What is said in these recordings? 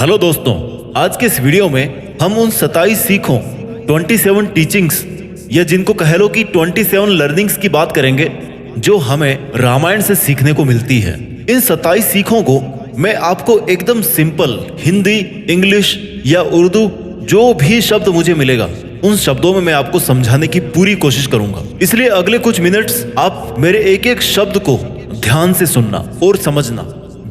Hello दोस्तों, आज के इस वीडियो में हम उन 27 सीखों 27 टीचिंग्स या जिनको कह लो कि 27 लर्निंग्स की बात करेंगे जो हमें रामायण से सीखने को मिलती है। इन 27 सीखों को मैं आपको एकदम सिंपल हिंदी, इंग्लिश या उर्दू जो भी शब्द मुझे मिलेगा उन शब्दों में मैं आपको समझाने की पूरी कोशिश करूंगा। इसलिए अगले कुछ मिनट्स आप मेरे एक एक शब्द को ध्यान से सुनना और समझना।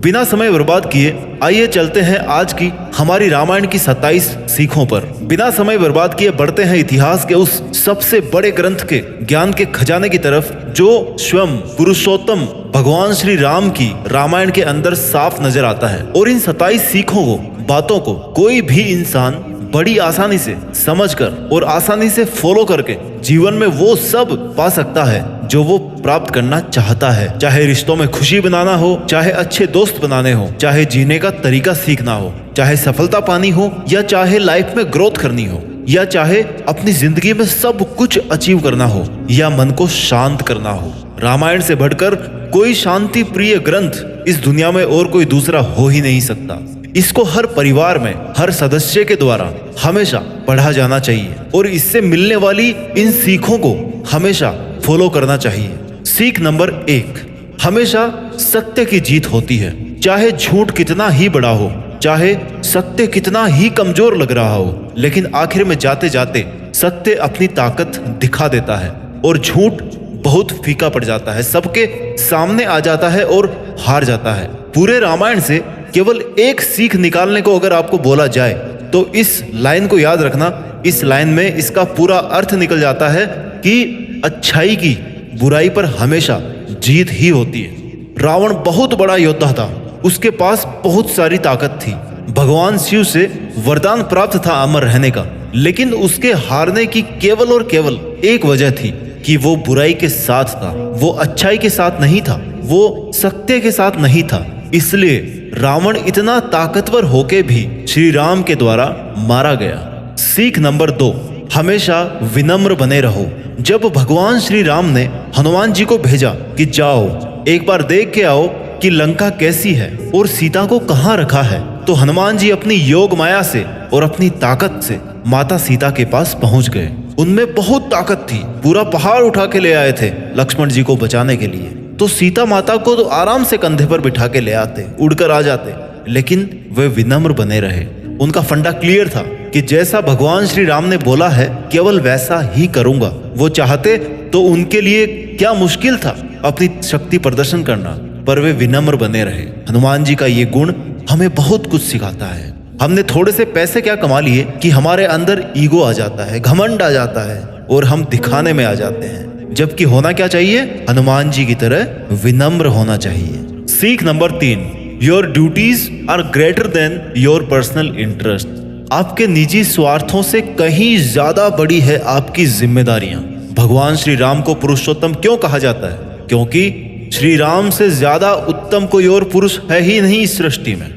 बिना समय बर्बाद किए आइए चलते हैं आज की हमारी रामायण की 27 सीखों पर। बिना समय बर्बाद किए बढ़ते हैं इतिहास के उस सबसे बड़े ग्रंथ के ज्ञान के खजाने की तरफ जो स्वयं पुरुषोत्तम भगवान श्री राम की रामायण के अंदर साफ नजर आता है। और इन 27 सीखों को, बातों को कोई भी इंसान बड़ी आसानी से समझकर और आसानी से फॉलो करके जीवन में वो सब पा सकता है जो वो प्राप्त करना चाहता है। चाहे रिश्तों में खुशी बनाना हो, चाहे अच्छे दोस्त बनाने हो, चाहे जीने का तरीका सीखना हो, चाहे सफलता पानी हो या चाहे लाइफ में ग्रोथ करनी हो, या चाहे अपनी जिंदगी में सब कुछ अचीव करना हो या मन को शांत करना हो। रामायण से बढ़कर कोई शांति प्रिय ग्रंथ इस दुनिया में और कोई दूसरा हो ही नहीं सकता। इसको हर परिवार में हर सदस्य के द्वारा हमेशा पढ़ा जाना चाहिए और इससे मिलने वाली इन सीखों को हमेशा फॉलो करना चाहिए। सीख नंबर 1, हमेशा सत्य की जीत होती है। चाहे झूठ कितना ही बड़ा हो, चाहे सत्य कितना ही कमजोर लग रहा हो, लेकिन आखिर में जाते जाते सत्य अपनी ताकत दिखा देता है और झूठ बहुत फीका पड़ जाता है, सबके सामने आ जाता है और हार जाता है। पूरे रामायण से केवल एक सीख निकालने को अगर आपको बोला जाए तो इस लाइन को याद रखना। इस लाइन में इसका पूरा अर्थ निकल जाता है कि अच्छाई की बुराई पर हमेशा जीत ही होती है। रावण बहुत बड़ा योद्धा था, उसके पास बहुत सारी ताकत थी, भगवान शिव से वरदान प्राप्त था अमर रहने का, लेकिन उसके हारने की केवल और केवल एक वजह थी कि वो बुराई के साथ था, वो अच्छाई के साथ नहीं था, वो सत्य के साथ नहीं था। इसलिए रावण इतना ताकतवर होके भी श्री राम के द्वारा मारा गया। सीख नंबर 2, हमेशा विनम्र बने रहो। जब भगवान श्री राम ने हनुमान जी को भेजा कि जाओ एक बार देख के आओ कि लंका कैसी है और सीता को कहाँ रखा है, तो हनुमान जी अपनी योग माया से और अपनी ताकत से माता सीता के पास पहुंच गए। उनमें बहुत ताकत थी, पूरा पहाड़ उठा के ले आए थे लक्ष्मण जी को बचाने के लिए। तो सीता माता को तो आराम से कंधे पर बिठा के ले आते, उड़कर आ जाते, लेकिन वे विनम्र बने रहे। उनका फंडा क्लियर था कि जैसा भगवान श्री राम ने बोला है केवल वैसा ही करूंगा। वो चाहते तो उनके लिए क्या मुश्किल था अपनी शक्ति प्रदर्शन करना, पर वे विनम्र बने रहे। हनुमान जी का ये गुण हमें बहुत कुछ सिखाता है। हमने थोड़े से पैसे क्या कमा लिए कि हमारे अंदर ईगो आ जाता है, घमंड आ जाता है और हम दिखाने में आ जाते हैं, जबकि होना क्या चाहिए, हनुमान जी की तरह विनम्र होना चाहिए। सीख number 3, your duties are greater than your personal interest. आपके निजी स्वार्थों से कहीं ज्यादा बड़ी है आपकी जिम्मेदारियां। भगवान श्री राम को पुरुषोत्तम क्यों कहा जाता है? क्योंकि श्री राम से ज्यादा उत्तम कोई और पुरुष है ही नहीं इस सृष्टि में।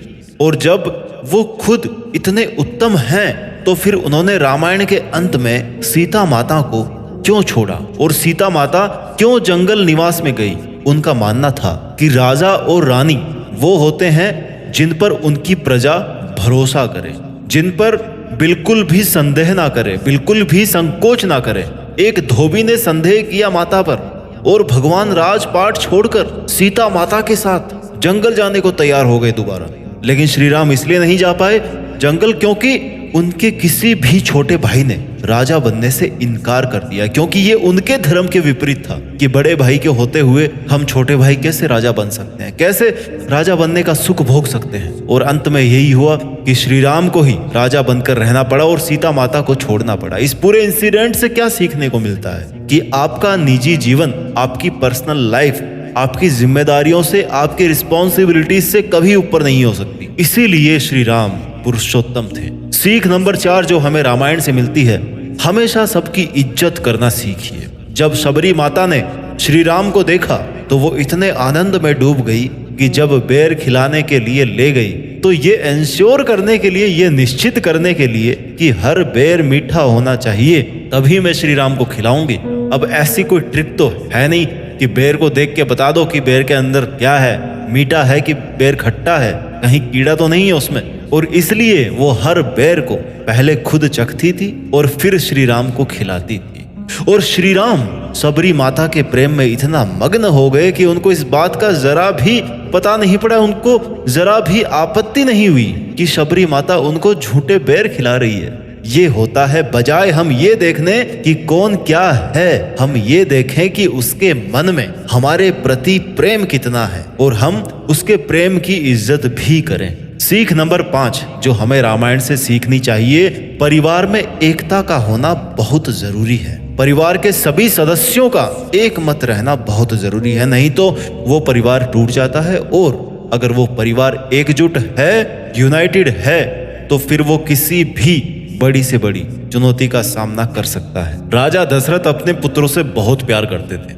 और जब वो खुद इतने उत्तम हैं तो फिर उन्होंने रामायण के अंत में सीता माता को क्यों छोड़ा और सीता माता क्यों जंगल निवास में गई? उनका मानना था कि राजा और रानी वो होते हैं जिन पर उनकी प्रजा भरोसा करे, जिन पर बिल्कुल भी संदेह ना करे, बिल्कुल भी संकोच ना करे। एक धोबी ने संदेह किया माता पर और भगवान राजपाट छोड़कर सीता माता के साथ जंगल जाने को तैयार हो गए दोबारा। लेकिन श्री राम इसलिए नहीं जा पाए जंगल क्योंकि उनके किसी भी छोटे भाई ने राजा बनने से इनकार कर दिया, क्योंकि ये उनके धर्म के विपरीत था कि बड़े भाई के होते हुए हम छोटे भाई कैसे राजा बन सकते हैं, कैसे राजा बनने का सुख भोग सकते हैं। और अंत में यही हुआ कि श्री राम को ही राजा बनकर रहना पड़ा और सीता माता को छोड़ना पड़ा। इस पूरे इंसिडेंट से क्या सीखने को मिलता है कि आपका निजी जीवन, आपकी पर्सनल लाइफ आपकी जिम्मेदारियों से, आपकी रिस्पॉन्सिबिलिटीज से कभी ऊपर नहीं हो सकती। इसीलिए श्री राम पुरुषोत्तम थे। सीख नंबर 4 जो हमें रामायण से मिलती है, हमेशा सबकी इज्जत करना सीखिए। जब शबरी माता ने श्री राम को देखा तो वो इतने आनंद में डूब गई कि जब बेर खिलाने के लिए ले गई तो ये इंश्योर करने के लिए, ये निश्चित करने के लिए कि हर बेर मीठा होना चाहिए तभी मैं श्री राम को खिलाऊंगी। अब ऐसी कोई ट्रिक तो है नहीं कि बेर को देख के बता दो कि बेर के अंदर क्या है, मीठा है कि बेर खट्टा है, कहीं कीड़ा तो नहीं है उसमें। और इसलिए वो हर बेर को पहले खुद चखती थी और फिर श्री राम को खिलाती थी। और श्री राम सबरी माता के प्रेम में इतना मग्न हो गए कि उनको इस बात का जरा भी पता नहीं पड़ा, उनको जरा भी आपत्ति नहीं हुई कि शबरी माता उनको झूठे बेर खिला रही है। ये होता है बजाय हम ये देखने कि कौन क्या है, हम ये देखें कि उसके मन में हमारे प्रति प्रेम कितना है और हम उसके प्रेम की इज्जत भी करें। सीख नंबर 5 जो हमें रामायण से सीखनी चाहिए, परिवार में एकता का होना बहुत जरूरी है। परिवार के सभी सदस्यों का एक मत रहना बहुत जरूरी है, नहीं तो वो परिवार टूट जाता है। और अगर वो परिवार एकजुट है, यूनाइटेड है, तो फिर वो किसी भी बड़ी से बड़ी चुनौती का सामना कर सकता है। राजा दशरथ अपने पुत्रों से बहुत प्यार करते थे।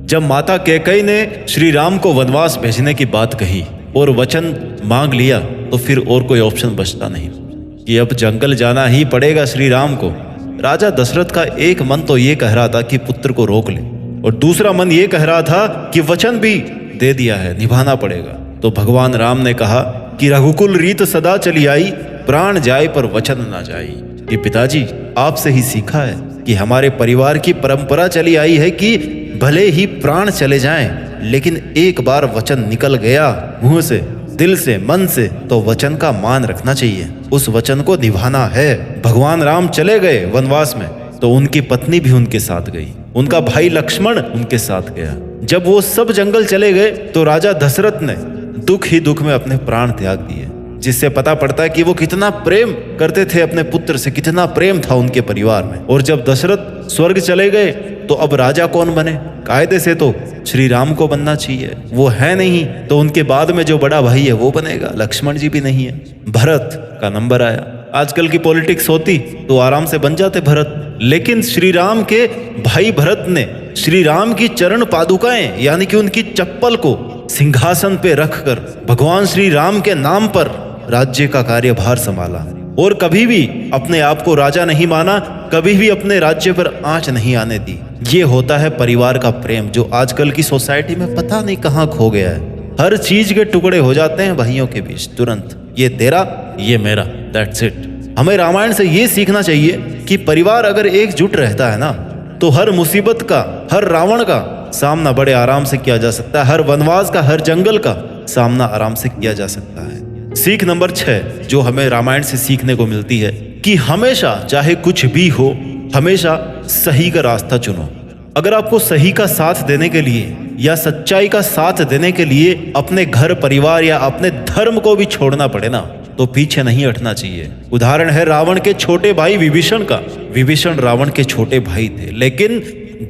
जब माता कैकेयी ने श्री राम को वनवास भेजने की बात कही और वचन मांग लिया, तो फिर और कोई ऑप्शन बचता नहीं कि अब जंगल जाना ही पड़ेगा श्री राम को। राजा दशरथ का एक मन तो ये कह रहा था कि पुत्र को रोक ले, और दूसरा मन ये कह रहा था कि वचन भी दे दिया है, निभाना पड़ेगा। तो भगवान राम ने कहा कि रघुकुल रीत सदा चली आई, प्राण जाए पर वचन ना जाए। कि पिताजी आपसे ही सीखा है कि हमारे परिवार की परंपरा चली आई है कि भले ही प्राण चले जाएं, लेकिन एक बार वचन निकल गया मुंह से, दिल से, मन से, तो वचन का मान रखना चाहिए, उस वचन को निभाना है। भगवान राम चले गए वनवास में तो उनकी पत्नी भी उनके साथ गई, उनका भाई लक्ष्मण उनके साथ गया। जब वो सब जंगल चले गए तो राजा दशरथ ने दुख ही दुख में अपने प्राण त्याग दिए, जिससे पता पड़ता है कि वो कितना प्रेम करते थे अपने पुत्र से, कितना प्रेम था उनके परिवार में। और जब दशरथ स्वर्ग चले गए तो अब राजा कौन बने? कायदे से तो श्री राम को बनना चाहिए, वो है नहीं, तो उनके बाद में जो बड़ा भाई है वो बनेगा। लक्ष्मण जी भी नहीं है, भरत का नंबर आया। आजकल की पॉलिटिक्स होती तो आराम से बन जाते भरत, लेकिन श्री राम के भाई भरत ने श्री राम की चरण पादुकाएं यानी कि उनकी चप्पल को सिंहासन पे रखकर भगवान श्री राम के नाम पर राज्य का कार्यभार संभाला और कभी भी अपने आप को राजा नहीं माना, कभी भी अपने राज्य पर आंच नहीं आने दी। ये होता है परिवार का प्रेम, जो आजकल की सोसाइटी में पता नहीं कहाँ खो गया है। हर चीज के टुकड़े हो जाते हैं भाइयों के बीच तुरंत, ये तेरा ये मेरा, दैट्स इट। हमें रामायण से ये सीखना चाहिए कि परिवार अगर एकजुट रहता है ना, तो हर मुसीबत का, हर रावण का सामना बड़े आराम से किया जा सकता है, हर वनवास का, हर जंगल का सामना आराम से किया जा सकता है। सीख नंबर 6 जो हमें रामायण से सीखने को मिलती है कि हमेशा चाहे कुछ भी हो, हमेशा सही का रास्ता चुनो। अगर आपको सही का साथ देने के लिए या सच्चाई का साथ देने के लिए अपने घर परिवार या अपने धर्म को भी छोड़ना पड़े ना, तो पीछे नहीं हटना चाहिए। उदाहरण है रावण के छोटे भाई विभीषण का। विभीषण रावण के छोटे भाई थे, लेकिन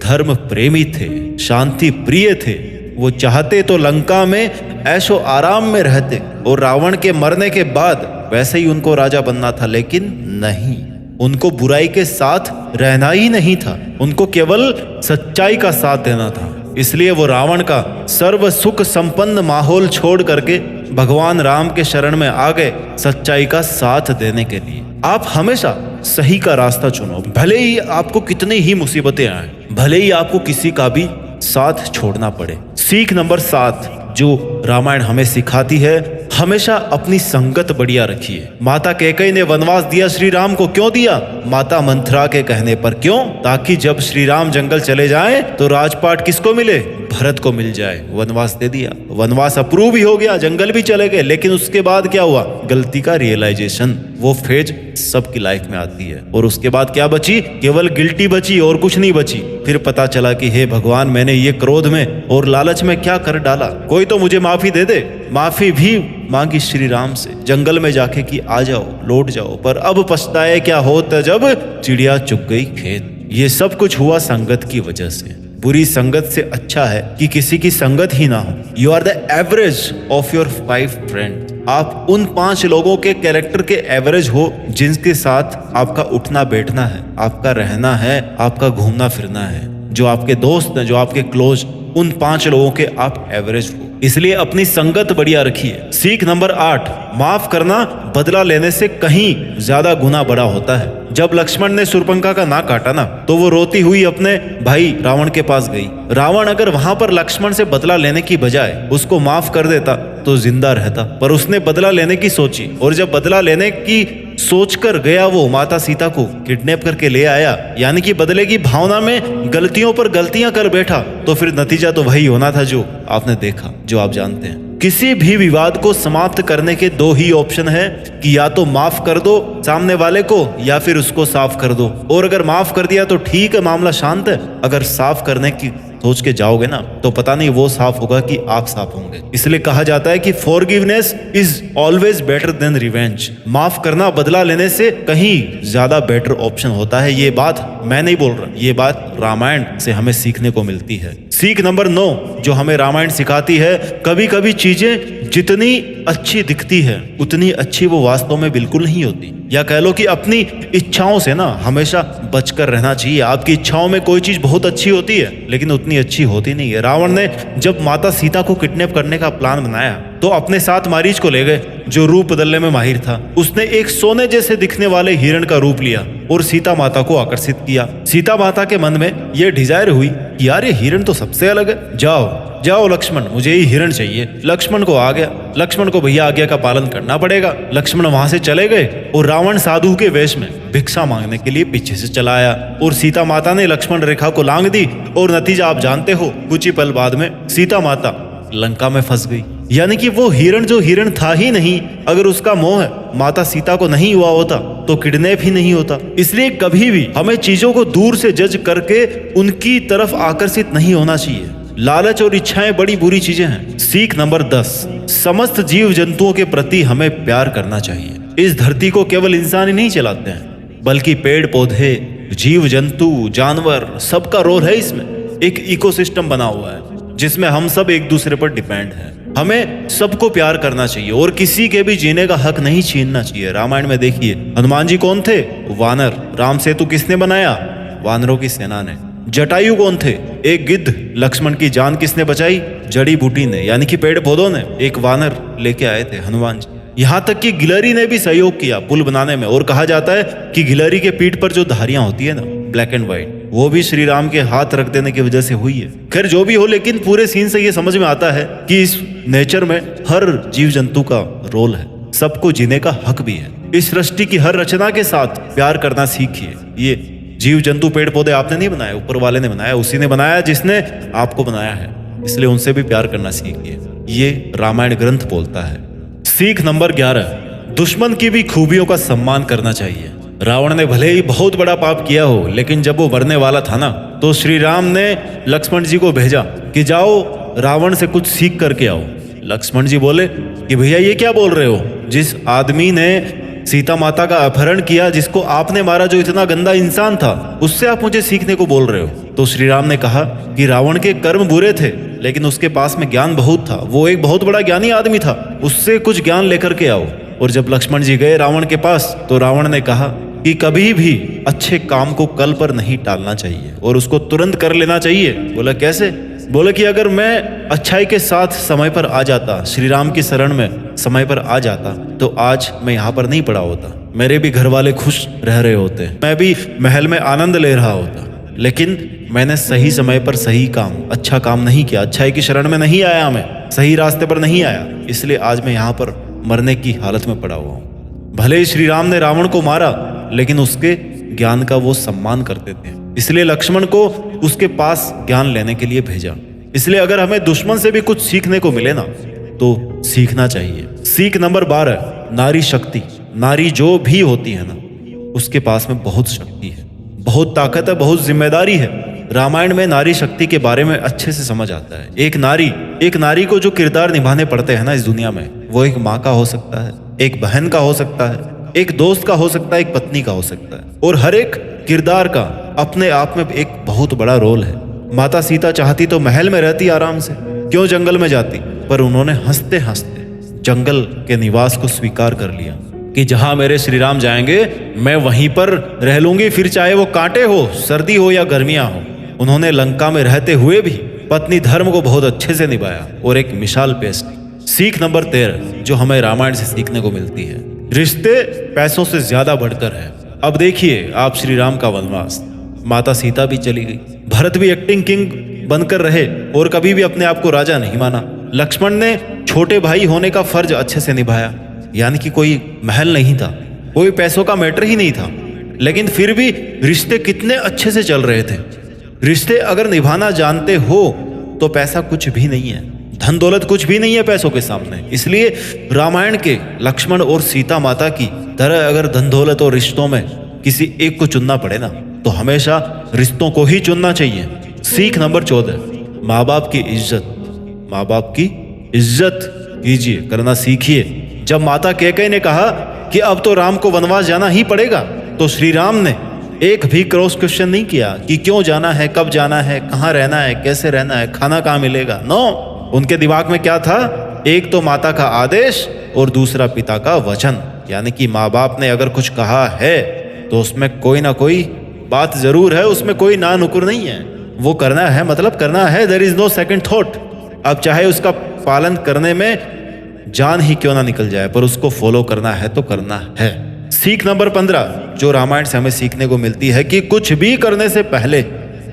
धर्म प्रेमी थे, शांति प्रिय थे। वो चाहते तो लंका में ऐशो आराम में रहते और रावण के मरने के बाद वैसे ही उनको राजा बनना था, लेकिन नहीं, उनको बुराई के साथ रहना ही नहीं था, उनको केवल सच्चाई का साथ देना था। इसलिए वो रावण का सर्व सुख संपन्न माहौल छोड़ करके भगवान राम के शरण में आ गए सच्चाई का साथ देने के लिए। आप हमेशा सही का रास्ता चुनो, भले ही आपको कितनी ही मुसीबतें आए, भले ही आपको किसी का भी साथ छोड़ना पड़े। सीख नंबर 7 जो रामायण हमें सिखाती है, हमेशा अपनी संगत बढ़िया रखिए। माता कैकेयी ने वनवास दिया श्री राम को, क्यों दिया? माता मंथरा के कहने पर। क्यों? ताकि जब श्री राम जंगल चले जाएं तो राजपाट किसको मिले? भरत को मिल जाए। वनवास दे दिया, वनवास अप्रूव भी हो गया, जंगल भी चले गए, लेकिन उसके बाद क्या हुआ? गलती का रियलाइजेशन, वो फेज सबकी लाइफ में आती है। और उसके बाद क्या बची? केवल गिल्टी बची और कुछ नहीं बची। फिर पता चला कि हे भगवान, मैंने ये क्रोध में और लालच में क्या कर डाला, कोई तो मुझे माफी दे दे। माफी भी मांगी श्री राम से जंगल में जाके कि आ जाओ, लौट जाओ, पर अब पछताए क्या होता जब चिड़िया चुग गई खेत। ये सब कुछ हुआ संगत की वजह से। बुरी संगत से अच्छा है कि किसी की संगत ही ना हो। You are the average of your 5 friend. आप उन 5 लोगों के कैरेक्टर के एवरेज हो जिनके साथ आपका उठना बैठना है, आपका रहना है, आपका घूमना फिरना है। जो आपके दोस्त हैं, जो आपके क्लोज, उन 5 लोगों के आप एवरेज हो। इसलिए अपनी संगत बढ़िया रखिए। सीख नंबर 8, माफ करना बदला लेने से कहीं ज्यादा गुना बड़ा होता है। जब लक्ष्मण ने शूर्पणखा का नाक काटा ना, तो वो रोती हुई अपने भाई रावण के पास गई। रावण अगर वहां पर लक्ष्मण से बदला लेने की बजाय उसको माफ कर देता तो जिंदा रहता, पर उसने बदला लेने की सोची, और जब बदला लेने की सोचकर गया वो माता सीता को किडनैप करके ले आया, यानी कि बदले की भावना में गलतियों पर गलतियां कर बैठा, तो फिर नतीजा तो वही होना था जो आपने देखा, जो आप जानते हैं। किसी भी विवाद को समाप्त करने के दो ही ऑप्शन है कि या तो माफ कर दो सामने वाले को या फिर उसको साफ कर दो। और अगर माफ कर दिया तो ठीक है, मामला शांत है। अगर साफ करने की सोच के जाओगे ना तो पता नहीं वो साफ होगा कि आप साफ होंगे। इसलिए कहा जाता है कि forgiveness is always better than revenge. माफ करना बदला लेने से कहीं ज्यादा बेटर ऑप्शन होता है। ये बात मैं नहीं बोल रहा, ये बात रामायण से हमें सीखने को मिलती है। सीख नंबर 9 जो हमें रामायण सिखाती है, कभी कभी चीजें जितनी अच्छी दिखती है उतनी अच्छी वो वास्तव में बिल्कुल नहीं होती। या कह लो कि अपनी इच्छाओं से ना हमेशा बचकर रहना चाहिए। आपकी इच्छाओं में कोई चीज बहुत अच्छी होती है लेकिन उतनी अच्छी होती नहीं है। रावण ने जब माता सीता को किडनैप करने का प्लान बनाया तो अपने साथ मारीच को ले गए जो रूप बदलने में माहिर था। उसने एक सोने जैसे दिखने वाले हिरण का रूप लिया और सीता माता को आकर्षित किया। सीता माता के मन में यह डिजायर हुई कि यार ये हिरण तो सबसे अलग है, जाओ जाओ लक्ष्मण, मुझे ही हिरण चाहिए। लक्ष्मण को आ गया, लक्ष्मण को भैया आज्ञा का पालन करना पड़ेगा। लक्ष्मण वहां से चले गए और रावण साधु के वेश में भिक्षा मांगने के लिए पीछे से चला आया और सीता माता ने लक्ष्मण रेखा को लांघ दी और नतीजा आप जानते हो, कुछ ही पल बाद में सीता माता लंका में फंस गई। यानी कि वो हिरण जो हिरण था ही नहीं, अगर उसका मोह माता सीता को नहीं हुआ होता तो किडनैप ही नहीं होता। इसलिए कभी भी हमें चीजों को दूर से जज करके उनकी तरफ आकर्षित नहीं होना चाहिए। लालच और इच्छाएं बड़ी बुरी चीजें हैं। सीख नंबर 10, समस्त जीव जंतुओं के प्रति हमें प्यार करना चाहिए। इस धरती को केवल इंसान ही नहीं चलाते हैं बल्कि पेड़ पौधे, जीव जंतु, जानवर, सबका रोल है इसमें। एक इकोसिस्टम बना हुआ है जिसमें हम सब एक दूसरे पर डिपेंड हैं। हमें सबको प्यार करना चाहिए और किसी के भी जीने का हक नहीं छीनना चाहिए। रामायण में देखिए हनुमान जी कौन थे? वानर। राम सेतु किसने बनाया? वानरों की सेना ने। जटायु कौन थे? एक गिद्ध। लक्ष्मण की जान किसने बचाई? जड़ी बूटी ने, यानी कि पेड़ पौधों ने। एक वानर लेके आए थे हनुमान जी। यहाँ तक कि गिलहरी ने भी सहयोग किया पुल बनाने में। और कहा जाता है कि गिलहरी के पीठ पर जो धारियां होती है ना, ब्लैक एंड व्हाइट, वो भी श्री राम के हाथ रख देने की वजह से हुई है। खैर जो भी हो, लेकिन पूरे सीन से ये समझ में आता है कि इस नेचर में हर जीव जंतु का रोल है, सबको जीने का हक भी है। इस सृष्टि की हर रचना के साथ प्यार करना सीखिए। ये जीव जंतु पेड़ पौधे आपने नहीं बनाए, ऊपर वाले ने बनाया, उसी ने बनाया जिसने आपको बनाया है, इसलिए उनसे भी प्यार करना सीखिए। ये रामायण ग्रंथ बोलता है। सीख नंबर 11, दुश्मन की भी खूबियों का सम्मान करना चाहिए। रावण ने भले ही बहुत बड़ा पाप किया हो, लेकिन जब वो मरने वाला था ना, तो श्री राम ने लक्ष्मण जी को भेजा कि जाओ रावण से कुछ सीख करके आओ। लक्ष्मण जी बोले कि भैया ये क्या बोल रहे हो? जिस आदमी ने सीता माता का अपहरण किया, जिसको आपने मारा, जो इतना गंदा इंसान था, उससे आप मुझे सीखने को बोल रहे हो? तो श्री राम ने कहा कि रावण के कर्म बुरे थे लेकिन उसके पास में ज्ञान बहुत था, वो एक बहुत बड़ा ज्ञानी आदमी था, उससे कुछ ज्ञान लेकर के आओ। और जब लक्ष्मण जी गए रावण के पास तो रावण ने कहा कि कभी भी अच्छे काम को कल पर नहीं टालना चाहिए और उसको तुरंत कर लेना चाहिए। बोला कैसे? बोले कि अगर मैं अच्छाई के साथ समय पर आ जाता, श्री राम की शरण में समय पर आ जाता, तो आज मैं यहाँ पर नहीं पड़ा होता, मेरे भी घर वाले खुश रह रहे होते, मैं भी महल में आनंद ले रहा होता। लेकिन मैंने सही समय पर सही काम, अच्छा काम नहीं किया, अच्छाई की शरण में नहीं आया, मैं सही रास्ते पर नहीं आया, इसलिए आज मैं यहाँ पर मरने की हालत में पड़ा हुआ हूँ। भले ही श्री राम ने रावण को मारा लेकिन उसके ज्ञान का वो सम्मान करते थे, इसलिए लक्ष्मण को उसके पास ज्ञान लेने के लिए भेजा। इसलिए अगर हमें दुश्मन से भी कुछ सीखने को मिले ना तो सीखना चाहिए। सीख नंबर 12, नारी शक्ति। नारी जो भी होती है ना, उसके पास में बहुत शक्ति है, बहुत ताकत है, बहुत जिम्मेदारी है। रामायण में नारी शक्ति के बारे में अच्छे से समझ आता है। एक नारी को जो किरदार निभाने पड़ते हैं ना इस दुनिया में, वो एक माँ का हो सकता है, एक बहन का हो सकता है, एक दोस्त का हो सकता है, एक पत्नी का हो सकता है। और हर एक किरदार का अपने आप में एक बहुत बड़ा रोल है। माता सीता चाहती तो महल में रहती आराम से, क्यों जंगल में जाती? पर उन्होंने हंसते हंसते जंगल के निवास को स्वीकार कर लिया कि जहां मेरे श्री राम जाएंगे मैं वहीं पर रह लूंगी, फिर चाहे वो कांटे हो, सर्दी हो या गर्मियां हो। उन्होंने लंका में रहते हुए भी पत्नी धर्म को बहुत अच्छे से निभाया और एक मिसाल पेश की। सीख नंबर 13 जो हमें रामायण से सीखने को मिलती है, रिश्ते पैसों से ज्यादा बढ़कर है। अब देखिए आप श्री राम का वनवास, माता सीता भी चली गई, भरत भी एक्टिंग किंग बनकर रहे और कभी भी अपने आप को राजा नहीं माना, लक्ष्मण ने छोटे भाई होने का फर्ज अच्छे से निभाया, यानी कि कोई महल नहीं था, कोई पैसों का मैटर ही नहीं था, लेकिन फिर भी रिश्ते कितने अच्छे से चल रहे थे। रिश्ते अगर निभाना जानते हो तो पैसा कुछ भी नहीं है, धन दौलत कुछ भी नहीं है पैसों के सामने। इसलिए रामायण के लक्ष्मण और सीता माता की तरह अगर धन दौलत और रिश्तों में किसी एक को चुनना पड़े ना, तो हमेशा रिश्तों को ही चुनना चाहिए। सीख नंबर 14, माँ बाप की इज्जत। माँ बाप की इज्जत कीजिए, करना सीखिए। जब माता कैकेयी ने कहा कि अब तो राम को वनवास जाना ही पड़ेगा, तो श्री राम ने एक भी क्रॉस क्वेश्चन नहीं किया कि क्यों जाना है, कब जाना है, कहाँ रहना है, कैसे रहना है, खाना कहाँ मिलेगा। नो, उनके दिमाग में क्या था, एक तो माता का आदेश और दूसरा पिता का वचन, यानी कि माँ बाप ने अगर कुछ कहा है तो उसमें कोई ना कोई बात जरूर है, उसमें कोई ना नुकुर नहीं है, वो करना है मतलब करना है। There is no second thought. अब चाहे उसका पालन करने में जान ही क्यों ना निकल जाए, पर उसको फॉलो करना है तो करना है। सीख नंबर 15 जो रामायण से हमें सीखने को मिलती है कि कुछ भी करने से पहले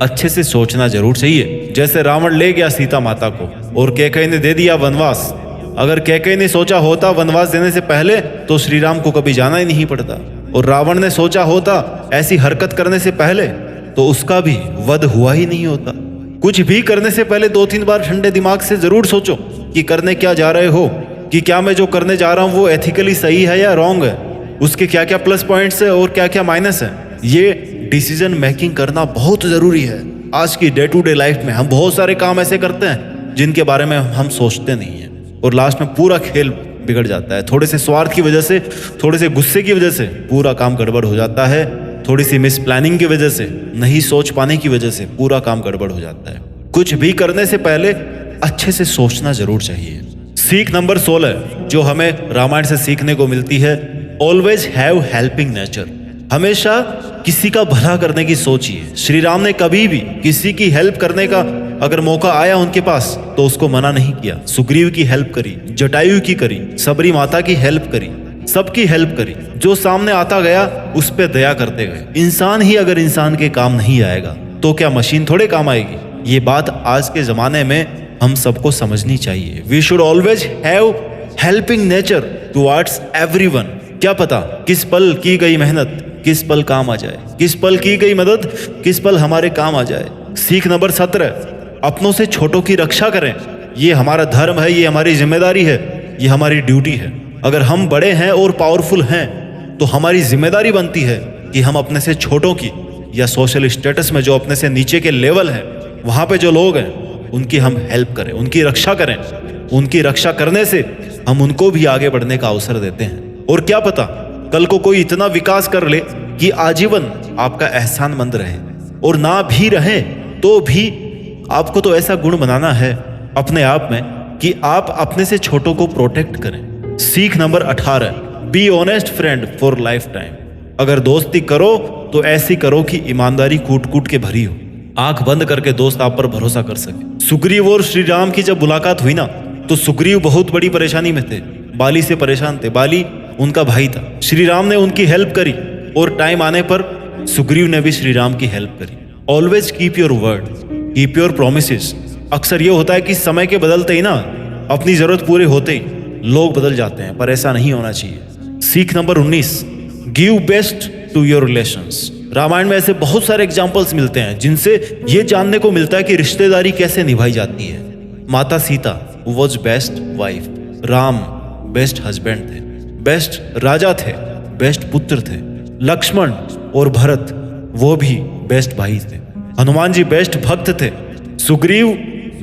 अच्छे से सोचना जरूर चाहिए। जैसे रावण ले गया सीता माता को और कैकेयी ने दे दिया वनवास। अगर कैकेयी ने सोचा होता वनवास देने से पहले तो श्री राम को कभी जाना ही नहीं पड़ता, और रावण ने सोचा होता ऐसी हरकत करने से पहले तो उसका भी वध हुआ ही नहीं होता। कुछ भी करने से पहले 2-3 बार ठंडे दिमाग से जरूर सोचो कि करने क्या जा रहे हो, कि क्या मैं जो करने जा रहा हूं वो एथिकली सही है या रॉन्ग है, उसके क्या क्या प्लस पॉइंट्स है और क्या क्या माइनस है। ये डिसीजन मेकिंग करना बहुत जरूरी है। आज की डे टू डे लाइफ में हम बहुत सारे काम ऐसे करते हैं जिनके बारे में हम सोचते नहीं हैं, और लास्ट में पूरा खेल बिगड़ जाता है। थोड़े से स्वार्थ की वजह से, थोड़े से गुस्से की वजह से पूरा काम गड़बड़ हो जाता है। थोड़ी सी मिस प्लानिंग की वजह से, नहीं सोच पाने की वजह से पूरा काम गड़बड़ हो जाता है। कुछ भी करने से पहले अच्छे से सोचना जरूर चाहिए। सीख नंबर 16 जो हमें रामायण से सीखने को मिलती है, ऑलवेज हैव हेल्पिंग नेचर। हमेशा किसी का भला करने की सोचिए। श्री राम ने कभी भी किसी की हेल्प करने का अगर मौका आया उनके पास तो उसको मना नहीं किया। सुग्रीव की हेल्प करी, जटायु की करी, सबरी माता की हेल्प करी, सबकी हेल्प करी। जो सामने आता गया उस पे दया करते गए। इंसान ही अगर इंसान के काम नहीं आएगा तो क्या मशीन थोड़े काम आएगी। ये बात आज के जमाने में हम सबको समझनी चाहिए। We should always have helping nature towards everyone. क्या पता किस पल की गई मेहनत किस पल काम आ जाए, किस पल की गई मदद किस पल हमारे काम आ जाए। सीख नंबर 17 अपनों से छोटों की रक्षा करें। ये हमारा धर्म है, ये हमारी जिम्मेदारी है, ये हमारी ड्यूटी है। अगर हम बड़े हैं और पावरफुल हैं तो हमारी जिम्मेदारी बनती है कि हम अपने से छोटों की या सोशल स्टेटस में जो अपने से नीचे के लेवल है वहां पे जो लोग हैं उनकी हम हेल्प करें, उनकी रक्षा करें। उनकी रक्षा करने से हम उनको भी आगे बढ़ने का अवसर देते हैं। और क्या पता कल को कोई इतना विकास कर ले कि आजीवन आपका एहसानमंद रहे, और ना भी रहे तो भी आपको तो ऐसा गुण बनाना है अपने आप में कि आप अपने से छोटों को प्रोटेक्ट करें। सीख number 18 be honest friend for life time. अगर दोस्ती करो तो ऐसी करो कि ईमानदारी कूट कूट के भरी हो, आंख बंद करके दोस्त आप पर भरोसा कर सके। सुग्रीव और श्री राम की जब मुलाकात हुई ना तो सुग्रीव बहुत बड़ी परेशानी में थे, बाली से परेशान थे। बाली उनका भाई था। श्री राम ने उनकी हेल्प करी और टाइम आने पर सुग्रीव ने भी श्री राम की हेल्प करी। Always keep your word, keep your promises. अक्सर ये होता है कि समय के बदलते ही ना अपनी जरूरत पूरे होते ही लोग बदल जाते हैं, पर ऐसा नहीं होना चाहिए। सीख number 19 give best to your relations. Ramayana में ऐसे बहुत सारे एग्जाम्पल्स मिलते हैं जिनसे ये जानने को मिलता है कि रिश्तेदारी कैसे निभाई जाती है। माता Sita was best wife, Ram best husband थे, बेस्ट राजा थे, बेस्ट पुत्र थे। लक्ष्मण और भरत वो भी बेस्ट भाई थे। हनुमान जी बेस्ट भक्त थे। सुग्रीव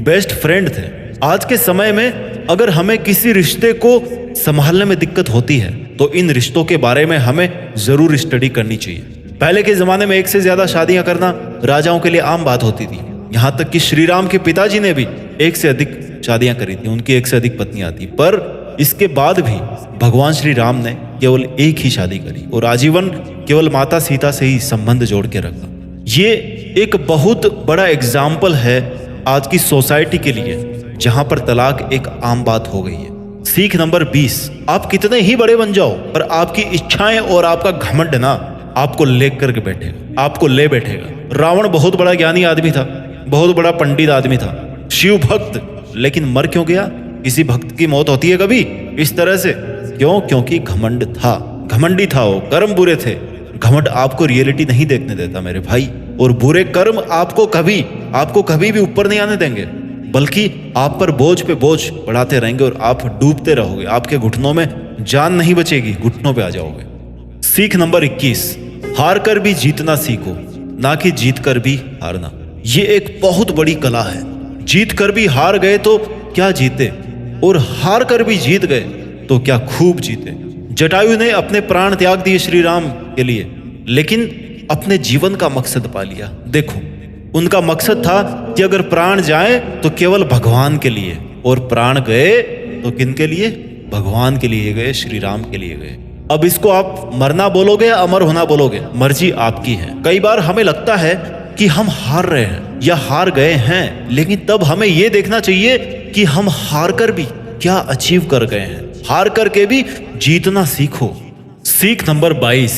बेस्ट फ्रेंड थे। आज के समय में अगर हमें किसी रिश्ते को संभालने में दिक्कत होती है तो इन रिश्तों के बारे में हमें जरूर स्टडी करनी चाहिए। पहले के जमाने में एक से ज्यादा शादियां करना राजाओं के लिए आम बात होती थी। यहाँ तक कि श्री राम के पिताजी ने भी एक से अधिक शादियां करी थी, उनकी एक से अधिक पत्नियां थी। पर इसके बाद भी भगवान श्री राम ने केवल एक ही शादी करी और आजीवन केवल माता सीता से ही संबंध जोड़ के रखा। ये एक बहुत बड़ा एग्जाम्पल है आज की सोसाइटी के लिए जहां पर तलाक एक आम बात हो गई है। सीख नंबर 20 आप कितने ही बड़े बन जाओ पर आपकी इच्छाएं और आपका घमंड ना आपको ले करके बैठेगा, आपको ले बैठेगा। रावण बहुत बड़ा ज्ञानी आदमी था, बहुत बड़ा पंडित आदमी था, शिव भक्त, लेकिन मर क्यों गया? किसी भक्त की मौत होती है कभी इस तरह से? क्यों? क्योंकि घमंड था, घमंडी था वो, कर्म बुरे थे। घमंड आपको रियलिटी नहीं देखने देता मेरे भाई, और बुरे कर्म आपको कभी भी ऊपर नहीं आने देंगे, बल्कि आप पर बोझ पे बोझ बढ़ाते रहेंगे और आप डूबते रहोगे। आपके घुटनों में जान नहीं बचेगी, घुटनों पे आ जाओगे। सीख नंबर 21, हार कर भी जीतना सीखो, ना कि जीत कर भी हारना। ये एक बहुत बड़ी कला है। जीत कर भी हार गए तो क्या जीते, और हार कर भी जीत गए तो क्या खूब जीते। जटायु ने अपने प्राण त्याग दिए श्री राम के लिए, लेकिन अपने जीवन का मकसद पा लिया। देखो, उनका मकसद था कि अगर प्राण जाए तो केवल भगवान के लिए, और प्राण गए तो किन के लिए? भगवान के लिए गए, श्री राम के लिए गए। अब इसको आप मरना बोलोगे या अमर होना बोलोगे, मर्जी आपकी है। कई बार हमें लगता है कि हम हार रहे हैं या हार गए हैं, लेकिन तब हमें यह देखना चाहिए कि हम हार कर भी क्या अचीव कर गए हैं। हार करके भी जीतना सीखो। सीख नंबर 22,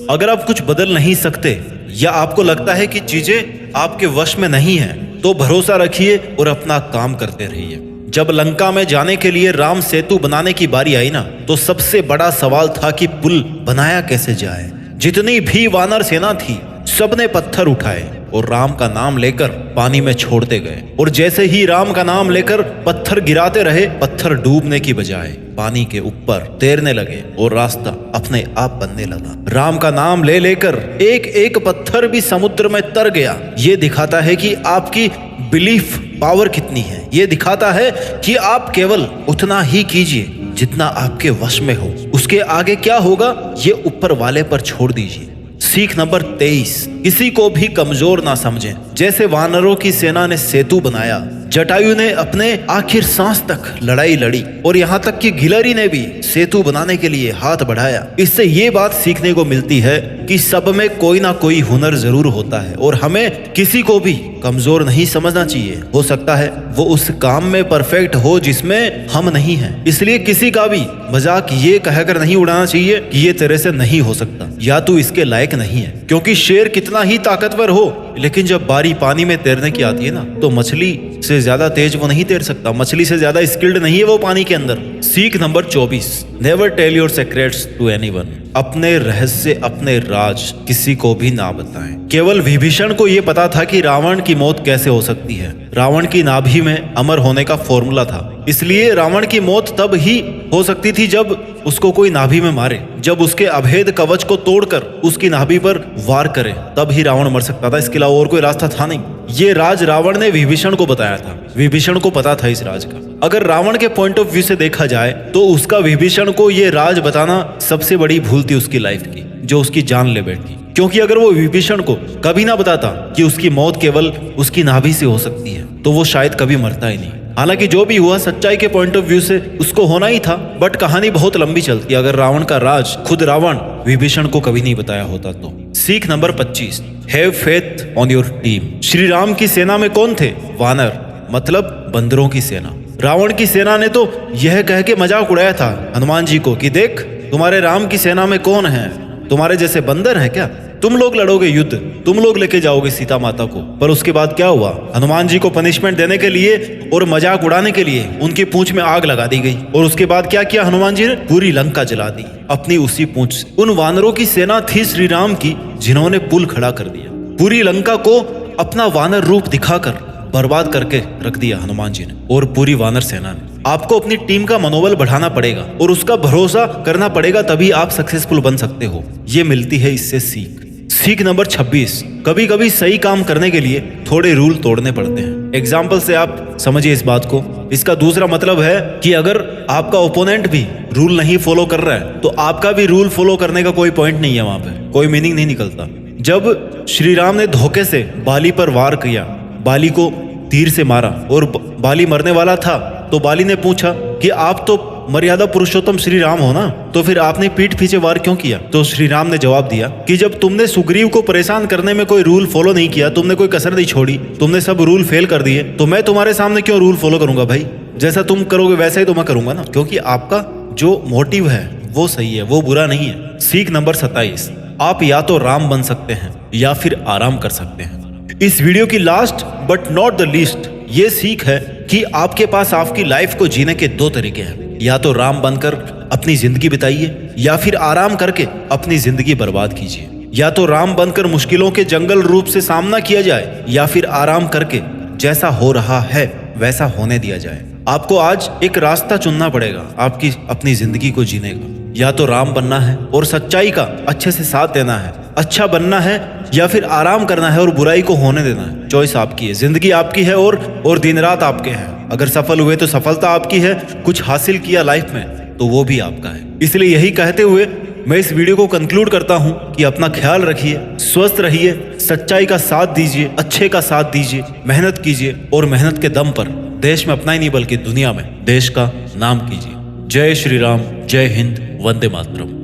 अगर आप कुछ बदल नहीं सकते या आपको लगता है कि चीजें आपके वश में नहीं है, तो भरोसा रखिए और अपना काम करते रहिए। जब लंका में जाने के लिए राम सेतु बनाने की बारी आई ना, तो सबसे बड़ा सवाल था कि पुल बनाया कैसे जाए। जितनी भी वानर सेना थी, सबने पत्थर उठाए और राम का नाम लेकर पानी में छोड़ते गए, और जैसे ही राम का नाम लेकर पत्थर गिराते रहे, पत्थर डूबने की बजाय पानी के ऊपर तैरने लगे और रास्ता अपने आप बनने लगा। राम का नाम ले लेकर एक एक पत्थर भी समुद्र में तर गया। ये दिखाता है कि आपकी बिलीफ पावर कितनी है। ये दिखाता है कि आप केवल उतना ही कीजिए जितना आपके वश में हो, उसके आगे क्या होगा ये ऊपर वाले पर छोड़ दीजिए। सीख नंबर 23, किसी को भी कमजोर ना समझें। जैसे वानरों की सेना ने सेतु बनाया, जटायु ने अपने आखिर सांस तक लड़ाई लड़ी, और यहाँ तक कि गिलहरी ने भी सेतु बनाने के लिए हाथ बढ़ाया। इससे ये बात सीखने को मिलती है कि सब में कोई ना कोई हुनर जरूर होता है, और हमें किसी को भी कमजोर नहीं समझना चाहिए। हो सकता है वो उस काम में परफेक्ट हो जिसमें हम नहीं हैं। इसलिए किसी का भी मजाक ये कहकर नहीं उड़ाना चाहिए कि ये तेरे से नहीं हो सकता या तू इसके लायक नहीं है, क्योंकि शेर कितना ही ताकतवर हो, लेकिन जब बारी पानी में तैरने की आती है ना, तो मछली से ज्यादा तेज वो नहीं तैर सकता, मछली से ज्यादा स्किल्ड नहीं है वो पानी के अंदर। सीख number 24, never tell your secrets to anyone. अपने रहस्य, अपने राज किसी को भी ना बताएं। केवल विभीषण को यह पता था कि रावण की मौत कैसे हो सकती है। रावण की नाभि में अमर होने का फॉर्मूला था, इसलिए रावण की मौत तब ही हो सकती थी जब उसको कोई नाभि में मारे, जब उसके अभेद कवच को तोड़कर उसकी नाभि पर वार करे, तब ही रावण मर सकता था। इसके अलावा और कोई रास्ता था नहीं। ये राज रावण ने विभीषण को बताया था, विभीषण को पता था इस राज का। अगर रावण के पॉइंट ऑफ व्यू से देखा जाए तो उसका विभीषण को ये राज बताना सबसे बड़ी भूल थी उसकी लाइफ की, जो उसकी जान ले बैठी। क्योंकि अगर वो विभीषण को कभी ना बताता कि उसकी मौत केवल उसकी नाभि से हो सकती है, तो वो शायद कभी मरता ही नहीं। हालांकि जो भी हुआ सच्चाई के पॉइंट ऑफ व्यू से उसको होना ही था, बट कहानी बहुत लंबी चलती अगर रावण का राज खुद रावण विभीषण को कभी नहीं बताया होता तो। सीख number 25, have faith on your team. Shri Ram की सेना में कौन थे? वानर, मतलब बंदरों की सेना। रावण की सेना ने तो यह कह के मजाक उड़ाया था हनुमान जी को कि देख, तुम्हारे राम की सेना में कौन है? तुम्हारे जैसे बंदर है क्या? तुम लोग लड़ोगे युद्ध, तुम लोग लेके जाओगे सीता माता को। पर उसके बाद क्या हुआ? हनुमान जी को पनिशमेंट देने के लिए और मजाक उड़ाने के लिए उनकी पूंछ में आग लगा दी गई, और उसके बाद क्या किया हनुमान जी ने? पूरी लंका जला दी अपनी उसी पूंछ से। उन वानरों की सेना थी श्री राम की, जिन्होंने पुल खड़ा कर दिया। पूरी लंका को अपना वानर रूप दिखाकर बर्बाद करके रख दिया हनुमान जी ने और पूरी वानर सेना ने। आपको अपनी टीम का मनोबल बढ़ाना पड़ेगा और उसका भरोसा करना पड़ेगा, तभी आप सक्सेसफुल बन सकते हो। ये मिलती है इससे सीख। सीख नंबर 26, कभी कभी सही काम करने के लिए थोड़े रूल तोड़ने पड़ते हैं। एग्जाम्पल से आप समझिए इस बात को। इसका दूसरा मतलब है कि अगर आपका ओपोनेंट भी रूल नहीं फॉलो कर रहा है, तो आपका भी रूल फॉलो करने का कोई पॉइंट नहीं है, वहां पे कोई मीनिंग नहीं निकलता। जब श्री राम ने धोखे से बाली पर वार किया, बाली को तीर से मारा और बाली मरने वाला था, तो बाली ने पूछा कि आप तो मर्यादा पुरुषोत्तम श्री राम हो ना, तो फिर आपने पीठ पीछे वार क्यों किया? तो श्री राम ने जवाब दिया कि जब तुमने सुग्रीव को परेशान करने में कोई रूल फॉलो नहीं किया, तुमने कोई कसर नहीं छोड़ी, तुमने सब रूल फेल कर दिए, तो मैं तुम्हारे सामने क्यों रूल फॉलो करूंगा भाई? जैसा तुम करोगे वैसा ही तो मैं करूंगा ना, क्योंकि आपका जो मोटिव है वो सही है, वो बुरा नहीं है। सीख नंबर 27, आप या तो राम बन सकते हैं या फिर आराम कर सकते हैं। इस वीडियो की last but not the least ये सीख है कि आपके पास आपकी लाइफ को जीने के दो तरीके हैं। या तो राम बनकर अपनी जिंदगी बिताइए या फिर आराम करके अपनी जिंदगी बर्बाद कीजिए। या तो राम बनकर मुश्किलों के जंगल रूप से सामना किया जाए या फिर आराम करके जैसा हो रहा है वैसा होने दिया जाए। आपको आज एक रास्ता चुनना पड़ेगा आपकी अपनी जिंदगी को जीने का। या तो राम बनना है और सच्चाई का अच्छे से साथ देना है, अच्छा बनना है, या फिर आराम करना है और बुराई को होने देना है। चॉइस आपकी है, जिंदगी आपकी है और दिन रात आपके हैं। अगर सफल हुए तो सफलता आपकी है, कुछ हासिल किया लाइफ में तो वो भी आपका है। इसलिए यही कहते हुए मैं इस वीडियो को कंक्लूड करता हूं कि अपना ख्याल रखिए, स्वस्थ रहिए, सच्चाई का साथ दीजिए, अच्छे का साथ दीजिए, मेहनत कीजिए और मेहनत के दम पर देश में अपना ही नहीं बल्कि दुनिया में देश का नाम कीजिए। जय श्री राम, जय हिंद, वंदे मातरम।